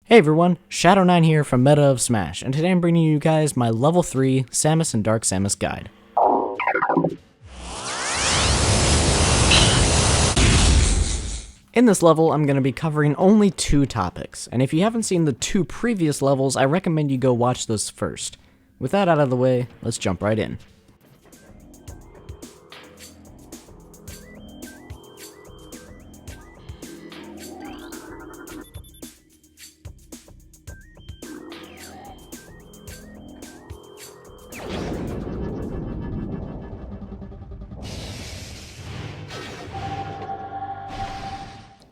Hey everyone, Shadow9 here from Meta of Smash, and today I'm bringing you guys my level 3 Samus and Dark Samus guide. In this level, I'm going to be covering only 2 topics, and if you haven't seen the 2 previous levels, I recommend you go watch those first. With that out of the way, let's jump right in.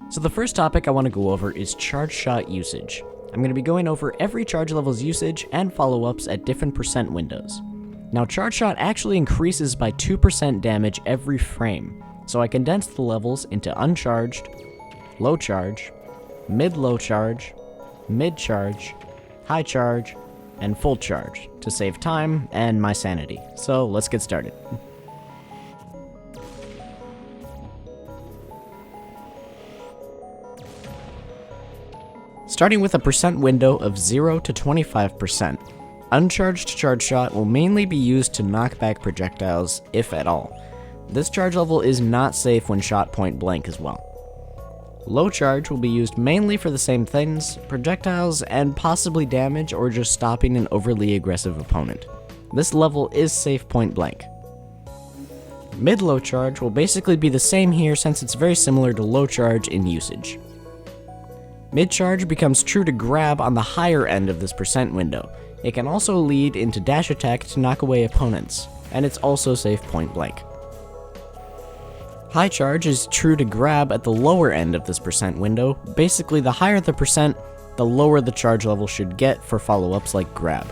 So the first topic I want to go over is charge shot usage. I'm going to be going over every charge level's usage and follow-ups at different percent windows. Now charge shot actually increases by 2% damage every frame, so I condensed the levels into uncharged, low charge, mid-low charge, mid-charge, high charge, and full charge to save time and my sanity. So let's get started. Starting with a percent window of 0 to 25%, uncharged charge shot will mainly be used to knock back projectiles, if at all. This charge level is not safe when shot point blank as well. Low charge will be used mainly for the same things, projectiles, and possibly damage or just stopping an overly aggressive opponent. This level is safe point blank. Mid-low charge will basically be the same here since it's very similar to low charge in usage. Mid-charge becomes true to grab on the higher end of this percent window. It can also lead into dash attack to knock away opponents, and it's also safe point blank. High charge is true to grab at the lower end of this percent window. Basically, the higher the percent, the lower the charge level should get for follow-ups like grab.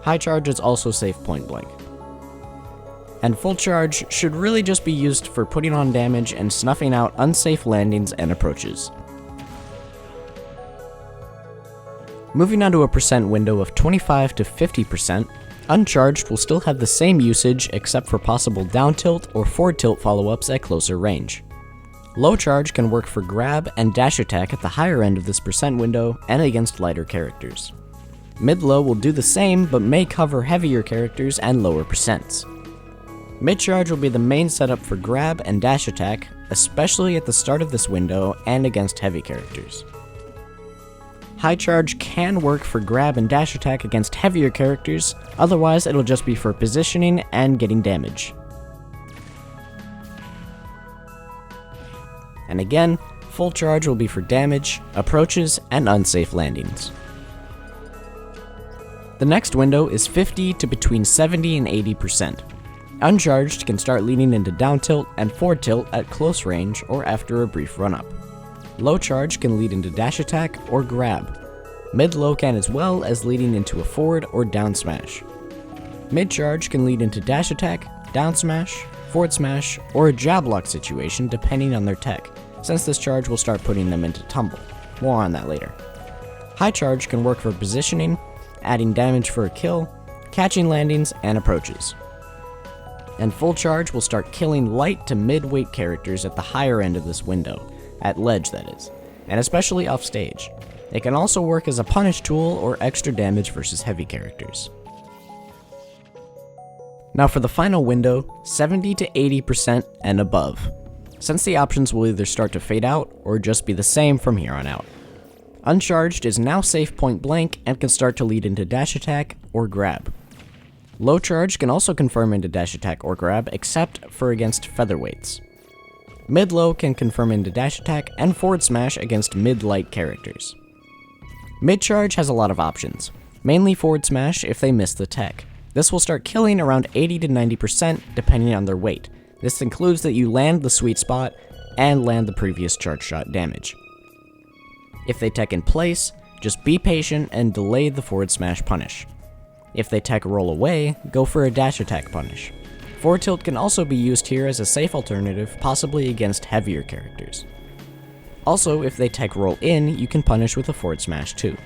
High charge is also safe point blank. And full charge should really just be used for putting on damage and snuffing out unsafe landings and approaches. Moving on to a percent window of 25 to 50%, uncharged will still have the same usage except for possible down tilt or forward tilt follow-ups at closer range. Low charge can work for grab and dash attack at the higher end of this percent window and against lighter characters. Mid-low will do the same but may cover heavier characters and lower percents. Mid-charge will be the main setup for grab and dash attack, especially at the start of this window and against heavy characters. High charge can work for grab and dash attack against heavier characters, otherwise it'll just be for positioning and getting damage. And again, full charge will be for damage, approaches, and unsafe landings. The next window is 50 to between 70 and 80%. Uncharged can start leading into down tilt and forward tilt at close range or after a brief run-up. Low charge can lead into dash attack or grab. Mid-low can as well as leading into a forward or down smash. Mid-charge can lead into dash attack, down smash, forward smash, or a jab lock situation depending on their tech, since this charge will start putting them into tumble. More on that later. High charge can work for positioning, adding damage for a kill, catching landings, and approaches. And full charge will start killing light to mid-weight characters at the higher end of this window. At ledge, that is, and especially off stage. It can also work as a punish tool or extra damage versus heavy characters. Now for the final window, 70 to 80% and above, since the options will either start to fade out or just be the same from here on out. Uncharged is now safe point blank and can start to lead into dash attack or grab. Low charge can also confirm into dash attack or grab except for against featherweights. Mid-low can confirm into dash attack and forward smash against mid-light characters. Mid-charge has a lot of options, mainly forward smash if they miss the tech. This will start killing around 80 to 90% depending on their weight. This includes that you land the sweet spot and land the previous charge shot damage. If they tech in place, just be patient and delay the forward smash punish. If they tech roll away, go for a dash attack punish. Forward tilt can also be used here as a safe alternative, possibly against heavier characters. Also, if they tech roll in, you can punish with a forward smash too.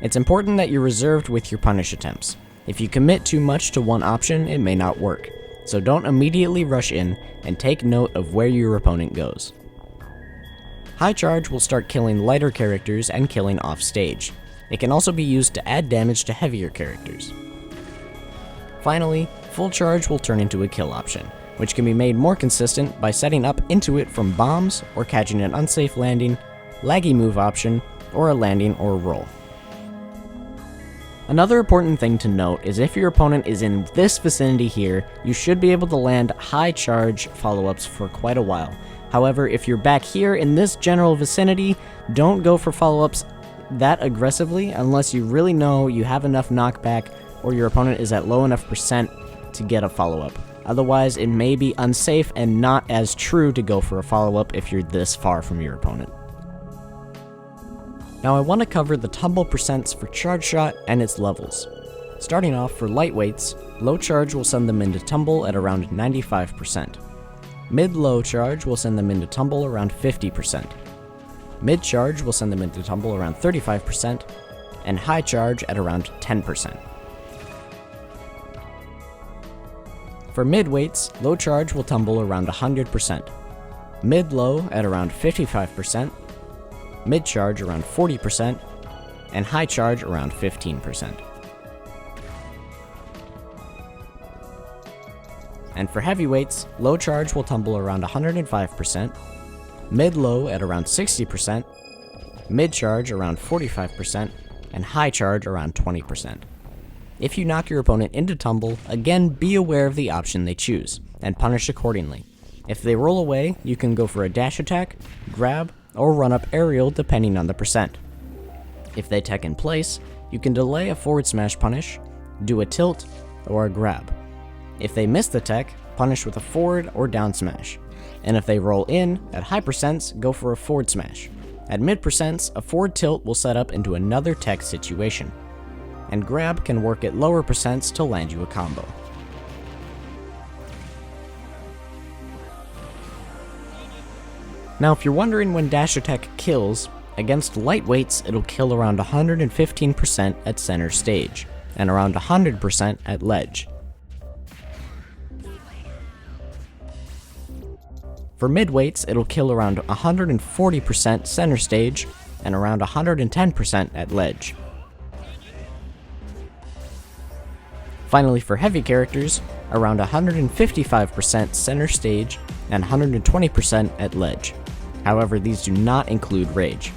It's important that you're reserved with your punish attempts. If you commit too much to one option, it may not work, so don't immediately rush in and take note of where your opponent goes. High charge will start killing lighter characters and killing off stage. It can also be used to add damage to heavier characters. Finally, full charge will turn into a kill option, which can be made more consistent by setting up into it from bombs or catching an unsafe landing, laggy move option, or a landing or roll. Another important thing to note is if your opponent is in this vicinity here, you should be able to land high charge follow-ups for quite a while. However, if you're back here in this general vicinity, don't go for follow-ups that aggressively unless you really know you have enough knockback or your opponent is at low enough percent to get a follow-up. Otherwise, it may be unsafe and not as true to go for a follow-up if you're this far from your opponent. Now I want to cover the tumble percents for charge shot and its levels. Starting off, for lightweights, low charge will send them into tumble at around 95%. Mid-low charge will send them into tumble around 50%. Mid-charge will send them into tumble around 35%, and high charge at around 10%. For mid-weights, low charge will tumble around 100%, mid-low at around 55%, mid-charge around 40%, and high charge around 15%. And for heavyweights, low charge will tumble around 105%, mid-low at around 60%, mid-charge around 45%, and high charge around 20%. If you knock your opponent into tumble, again be aware of the option they choose, and punish accordingly. If they roll away, you can go for a dash attack, grab, or run up aerial depending on the percent. If they tech in place, you can delay a forward smash punish, do a tilt, or a grab. If they miss the tech, punish with a forward or down smash. And if they roll in, at high percents, go for a forward smash. At mid percents, a forward tilt will set up into another tech situation. And grab can work at lower percents to land you a combo. Now if you're wondering when dash attack kills, against lightweights it'll kill around 115% at center stage, and around 100% at ledge. For midweights, it'll kill around 140% center stage, and around 110% at ledge. Finally, for heavy characters, around 155% center stage, and 120% at ledge. However, these do not include rage.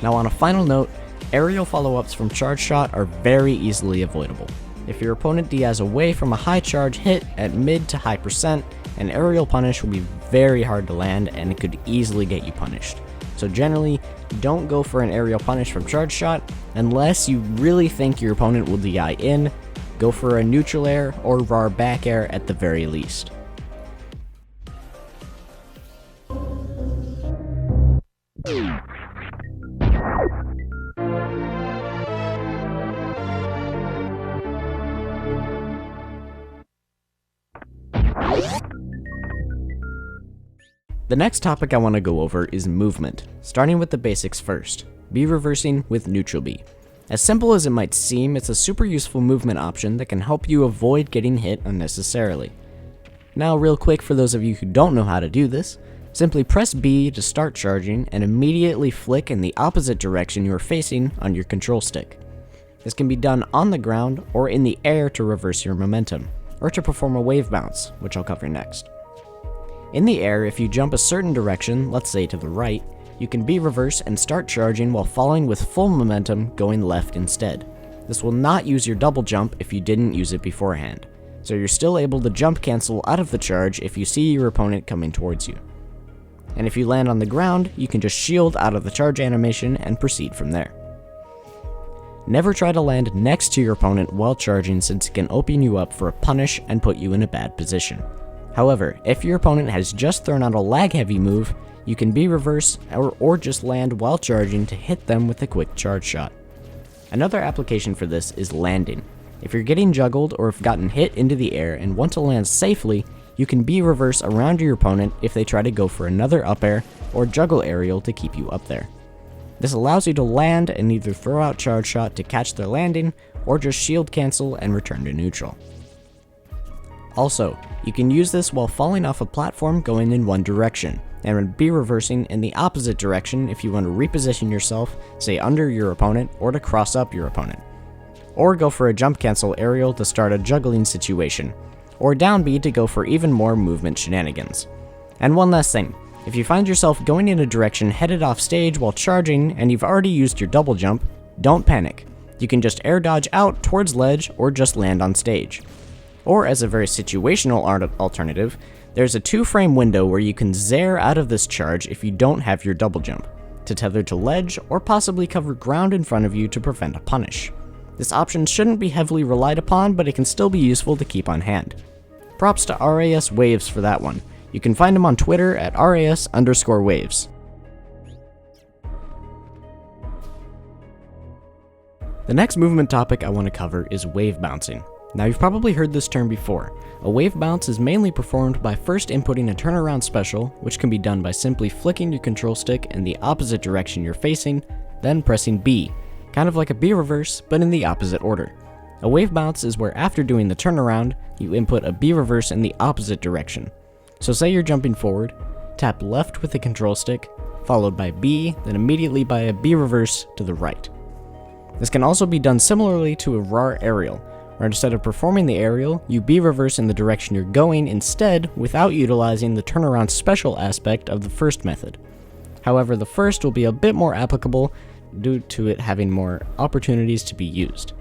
Now on a final note, aerial follow-ups from charge shot are very easily avoidable. If your opponent DIs away from a high charge hit at mid to high percent, an aerial punish will be very hard to land and it could easily get you punished. So generally, don't go for an aerial punish from charge shot unless you really think your opponent will DI in. Go for a neutral air or RAR back air at the very least. The next topic I want to go over is movement, starting with the basics first. B reversing with neutral B. As simple as it might seem, it's a super useful movement option that can help you avoid getting hit unnecessarily. Now real quick, for those of you who don't know how to do this, simply press B to start charging and immediately flick in the opposite direction you are facing on your control stick. This can be done on the ground or in the air to reverse your momentum, or to perform a wave bounce, which I'll cover next. In the air, if you jump a certain direction, let's say to the right, you can B reverse and start charging while falling with full momentum going left instead. This will not use your double jump if you didn't use it beforehand, so you're still able to jump cancel out of the charge if you see your opponent coming towards you. And if you land on the ground, you can just shield out of the charge animation and proceed from there. Never try to land next to your opponent while charging, since it can open you up for a punish and put you in a bad position. However, if your opponent has just thrown out a lag heavy move, you can B reverse or just land while charging to hit them with a quick charge shot. Another application for this is landing. If you're getting juggled or have gotten hit into the air and want to land safely, you can B reverse around your opponent if they try to go for another up air or juggle aerial to keep you up there. This allows you to land and either throw out charge shot to catch their landing, or just shield cancel and return to neutral. Also, you can use this while falling off a platform going in one direction, and be reversing in the opposite direction if you want to reposition yourself, say under your opponent, or to cross up your opponent. Or go for a jump cancel aerial to start a juggling situation, or down B to go for even more movement shenanigans. And one last thing, if you find yourself going in a direction headed off stage while charging and you've already used your double jump, don't panic. You can just air dodge out towards ledge or just land on stage. Or as a very situational alternative, there's a 2-frame window where you can zare out of this charge if you don't have your double jump, to tether to ledge or possibly cover ground in front of you to prevent a punish. This option shouldn't be heavily relied upon, but it can still be useful to keep on hand. Props to RAS Waves for that one. You can find him on Twitter at RAS_waves. The next movement topic I want to cover is wave bouncing. Now you've probably heard this term before. A wave bounce is mainly performed by first inputting a turnaround special, which can be done by simply flicking your control stick in the opposite direction you're facing, then pressing B, kind of like a B reverse, but in the opposite order. A wave bounce is where after doing the turnaround, you input a B reverse in the opposite direction. So say you're jumping forward, tap left with the control stick, followed by B, then immediately by a B reverse to the right. This can also be done similarly to a RAR aerial, where instead of performing the aerial, you B reverse in the direction you're going instead without utilizing the turnaround special aspect of the first method. However, the first will be a bit more applicable due to it having more opportunities to be used.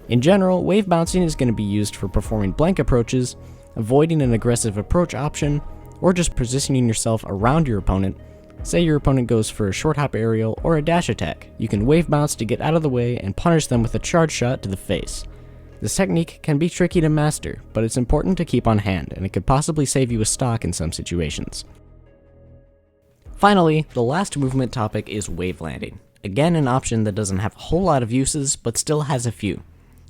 In general, wave bouncing is going to be used for performing blank approaches, avoiding an aggressive approach option, or just positioning yourself around your opponent. Say your opponent goes for a short hop aerial or a dash attack, you can wave bounce to get out of the way and punish them with a charge shot to the face. This technique can be tricky to master, but it's important to keep on hand, and it could possibly save you a stock in some situations. Finally, the last movement topic is wave landing. Again, an option that doesn't have a whole lot of uses, but still has a few.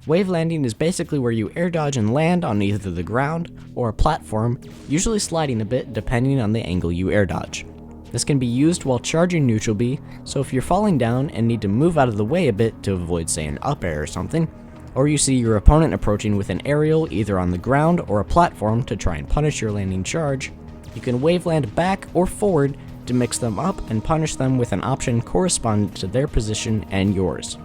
Wave landing is basically where you air dodge and land on either the ground or a platform, usually sliding a bit depending on the angle you air dodge. This can be used while charging neutral B, so if you're falling down and need to move out of the way a bit to avoid, say, an up air or something, or you see your opponent approaching with an aerial either on the ground or a platform to try and punish your landing charge, you can wave land back or forward to mix them up and punish them with an option corresponding to their position and yours.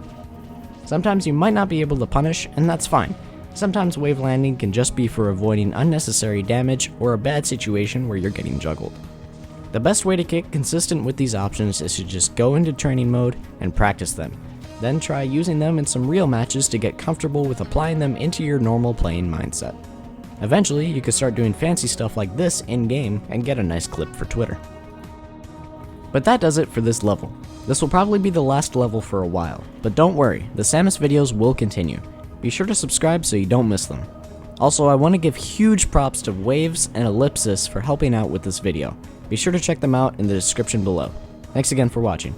Sometimes you might not be able to punish, and that's fine. Sometimes wave landing can just be for avoiding unnecessary damage or a bad situation where you're getting juggled. The best way to get consistent with these options is to just go into training mode and practice them. Then try using them in some real matches to get comfortable with applying them into your normal playing mindset. Eventually, you can start doing fancy stuff like this in-game and get a nice clip for Twitter. But that does it for this level. This will probably be the last level for a while, but don't worry, the Samus videos will continue. Be sure to subscribe so you don't miss them. Also, I want to give huge props to Waves and Ellipsis for helping out with this video. Be sure to check them out in the description below. Thanks again for watching.